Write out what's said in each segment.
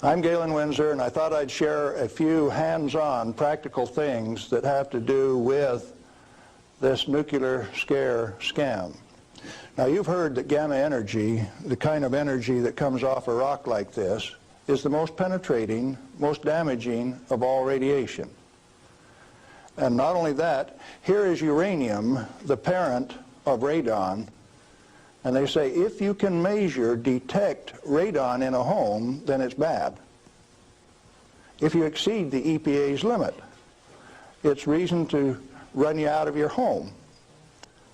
I'm Galen Windsor, and I thought I'd share a few hands-on practical things that have to do with this nuclear scare scam. Now, you've heard that gamma energy, the kind of energy that comes off a rock like this, is the most penetrating, most damaging of all radiation. And not only that, here is uranium, the parent of radon, and they say if you can detect radon in a home, then it's bad. If you exceed the EPA's limit, it's reason to run you out of your home.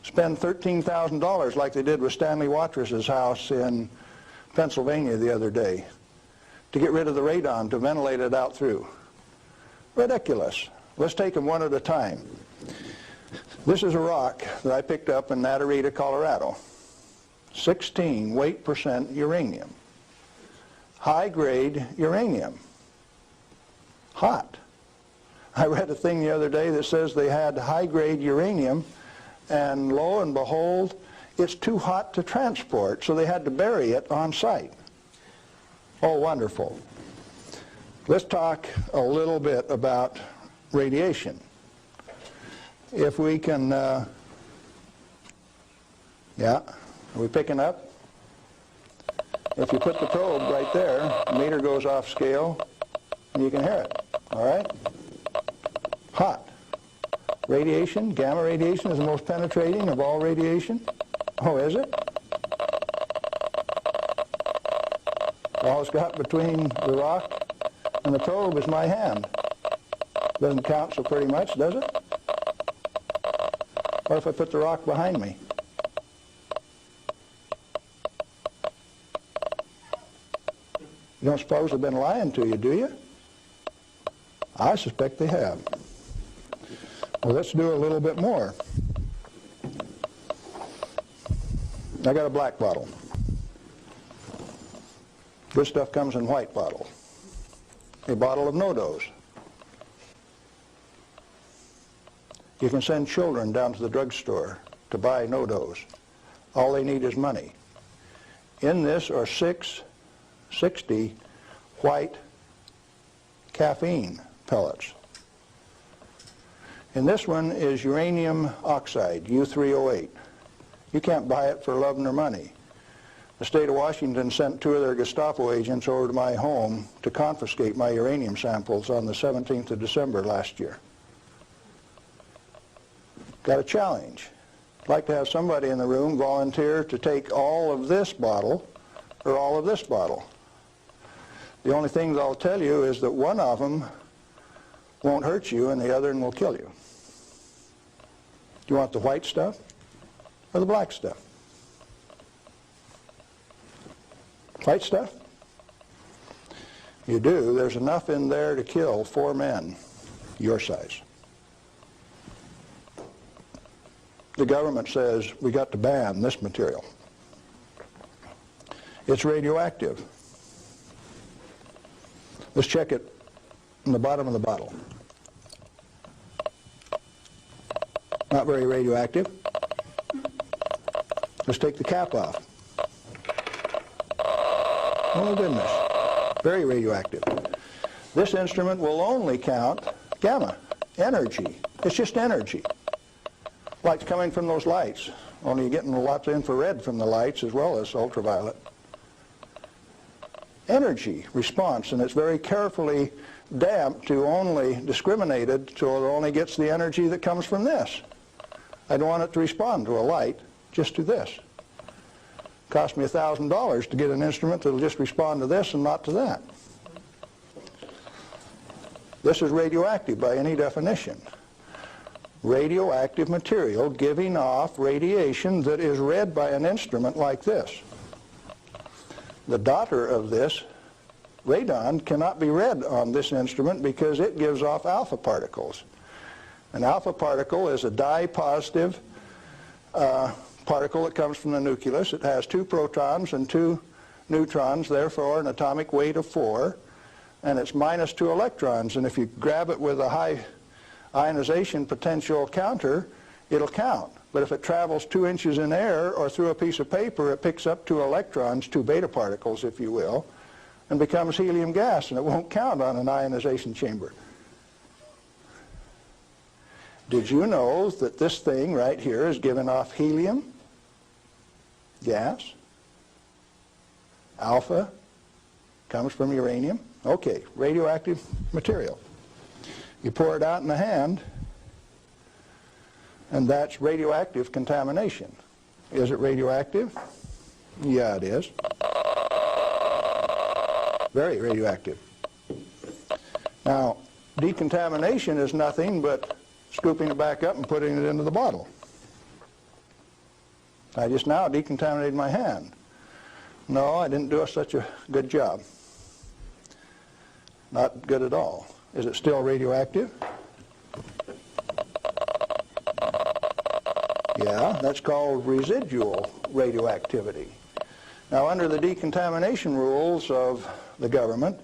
Spend $13,000 like they did with Stanley Watrous' house in Pennsylvania the other day to get rid of the radon, to ventilate it out through. Ridiculous. Let's take them one at a time. This is a rock that I picked up in Natarita, Colorado. 16 weight % uranium. High-grade uranium. Hot. I read a thing the other day that says they had high-grade uranium, and lo and behold, it's too hot to transport, so they had to bury it on site. Oh, wonderful. Let's talk a little bit about radiation. If we can, yeah, are we picking up? If you put the probe right there, the meter goes off scale, and you can hear it, all right? Hot. Radiation, gamma radiation is the most penetrating of all radiation. Oh, is it? All it's got between the rock and the probe is my hand. Doesn't count so pretty much, does it? What if I put the rock behind me? You don't suppose they've been lying to you, do you? I suspect they have. Well, let's do a little bit more. I got a black bottle. This stuff comes in white bottle. A bottle of no-dose. You can send children down to the drugstore to buy no-dose. All they need is money. In this are 60 white caffeine pellets. And this one is uranium oxide, U3O8. You can't buy it for love nor money. The state of Washington sent 2 of their Gestapo agents over to my home to confiscate my uranium samples on the 17th of December last year. Got a challenge. I'd like to have somebody in the room volunteer to take all of this bottle or all of this bottle. The only thing that I'll tell you is that one of them won't hurt you and the other one will kill you. Do you want the white stuff or the black stuff? White stuff? You do. There's enough in there to kill 4 men your size. The government says we got to ban this material. It's radioactive. Let's check it in the bottom of the bottle. Not very radioactive. Let's take the cap off. Oh goodness, very radioactive. This instrument will only count gamma, energy. It's just energy. Light's coming from those lights, only you're getting lots of infrared from the lights as well as ultraviolet. Energy response, and it's very carefully damped to only discriminated so it only gets the energy that comes from this. I don't want it to respond to a light, just to this. Cost me $1,000 to get an instrument that will just respond to this and not to that. This is radioactive by any definition. Radioactive material giving off radiation that is read by an instrument like this. The daughter of this, radon, cannot be read on this instrument because it gives off alpha particles. An alpha particle is a dye-positive particle that comes from the nucleus. It has 2 protons and 2 neutrons, therefore an atomic weight of 4, and it's minus 2 electrons. And if you grab it with a high ionization potential counter, it'll count. But if it travels 2 inches in air or through a piece of paper, it picks up 2 electrons, 2 beta particles, if you will, and becomes helium gas, and it won't count on an ionization chamber. Did you know that this thing right here is giving off helium gas? Alpha comes from uranium. Okay, radioactive material. You pour it out in the hand, and that's radioactive contamination. Is it radioactive? Yeah, it is. Very radioactive. Now, decontamination is nothing but scooping it back up and putting it into the bottle. I just now decontaminated my hand. No, I didn't do such a good job. Not good at all. Is it still radioactive? Yeah, that's called residual radioactivity. Now, under the decontamination rules of the government,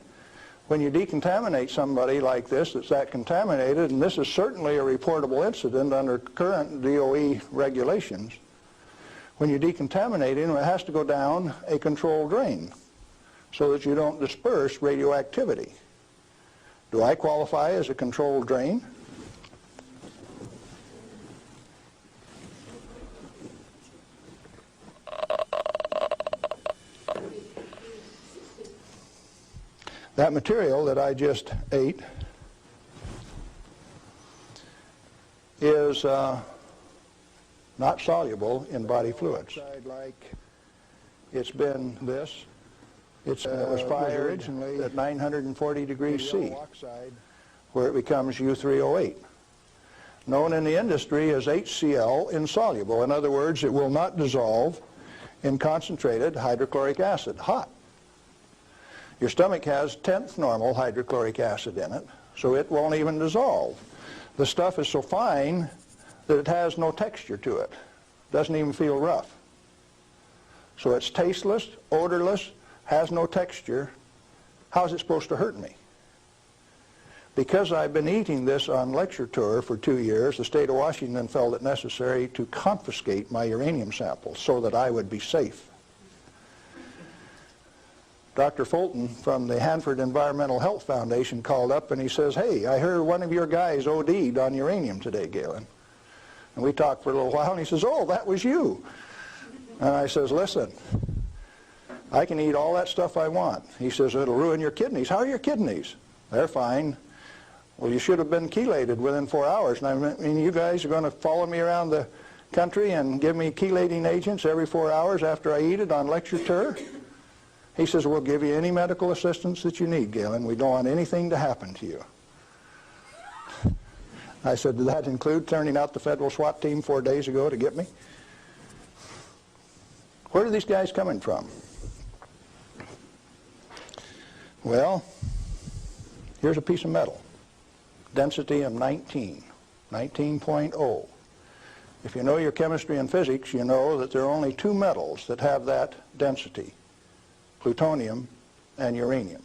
when you decontaminate somebody like this that's that contaminated, and this is certainly a reportable incident under current DOE regulations, when you decontaminate him, it has to go down a controlled drain so that you don't disperse radioactivity. Do I qualify as a controlled drain? That material that I just ate is not soluble in body fluids. Like it's been this. It was fired originally at 940 degrees C, where it becomes U3O8, known in the industry as HCl insoluble. In other words, it will not dissolve in concentrated hydrochloric acid, hot. Your stomach has 10th normal hydrochloric acid in it, so it won't even dissolve. The stuff is so fine that it has no texture to it. Doesn't even feel rough. So it's tasteless, odorless, has no texture. How is it supposed to hurt me? Because I've been eating this on lecture tour for 2 years, the state of Washington felt it necessary to confiscate my uranium samples so that I would be safe. Dr. Fulton from the Hanford Environmental Health Foundation called up and he says, "Hey, I heard one of your guys OD'd on uranium today, Galen." And we talked for a little while and he says, "Oh, that was you." And I says, "Listen, I can eat all that stuff I want." He says, "It'll ruin your kidneys." "How are your kidneys?" "They're fine." "Well, you should have been chelated within 4 hours. And I mean, you guys are going to follow me around the country and give me chelating agents every 4 hours after I eat it on lecture tour?" He says, "We'll give you any medical assistance that you need, Galen. We don't want anything to happen to you." I said, "Did that include turning out the federal SWAT team 4 days ago to get me?" Where are these guys coming from? Well, here's a piece of metal. Density of 19, 19.0. If you know your chemistry and physics, you know that there are only two metals that have that density: plutonium and uranium.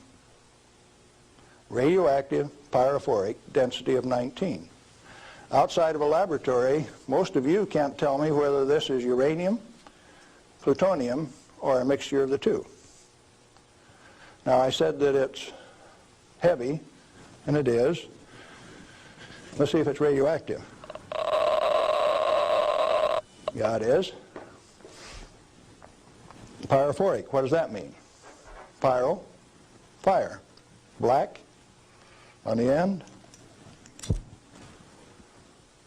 Radioactive, pyrophoric, density of 19. Outside of a laboratory, most of you can't tell me whether this is uranium, plutonium, or a mixture of the two. Now, I said that it's heavy, and it is. Let's see if it's radioactive. Yeah, it is. Pyrophoric, what does that mean? Pyro, fire. Black on the end.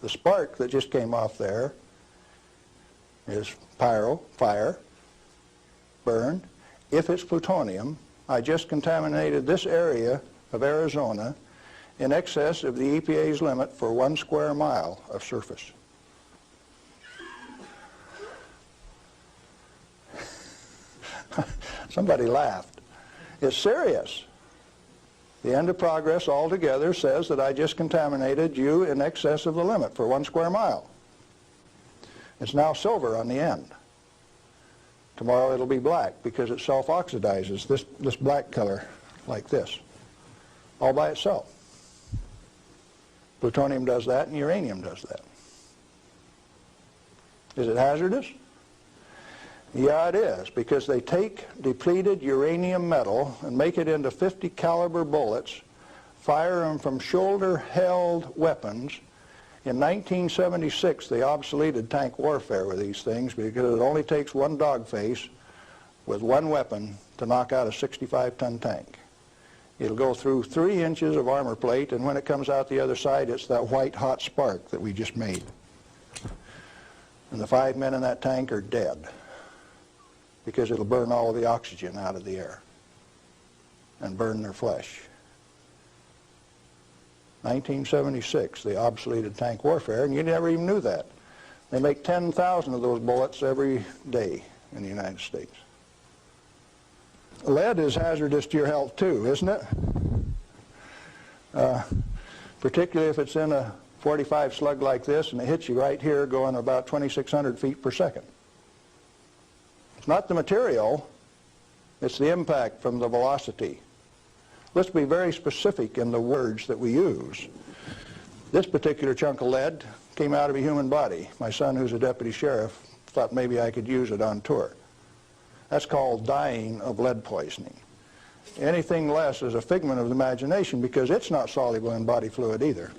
The spark that just came off there is pyro, fire, burn. If it's plutonium, I just contaminated this area of Arizona in excess of the EPA's limit for 1 square mile of surface. Somebody laughed. It's serious. The end of progress altogether says that I just contaminated you in excess of the limit for 1 square mile. It's now silver on the end. Tomorrow it'll be black because it self-oxidizes, this black color like this, all by itself. Plutonium does that and uranium does that. Is it hazardous? Yeah, it is, because they take depleted uranium metal and make it into 50 caliber bullets, fire them from shoulder-held weapons. In 1976, they obsoleted tank warfare with these things because it only takes one dog face with one weapon to knock out a 65-ton tank. It'll go through 3 inches of armor plate, and when it comes out the other side, it's that white hot spark that we just made. And the 5 men in that tank are dead because it'll burn all of the oxygen out of the air and burn their flesh. 1976, they obsoleted tank warfare, and you never even knew that. They make 10,000 of those bullets every day in the United States. Lead is hazardous to your health too, isn't it? Particularly if it's in a 45 slug like this and it hits you right here going about 2,600 feet per second. It's not the material, it's the impact from the velocity. Let's be very specific in the words that we use. This particular chunk of lead came out of a human body. My son, who's a deputy sheriff, thought maybe I could use it on tour. That's called dying of lead poisoning. Anything less is a figment of the imagination because it's not soluble in body fluid either.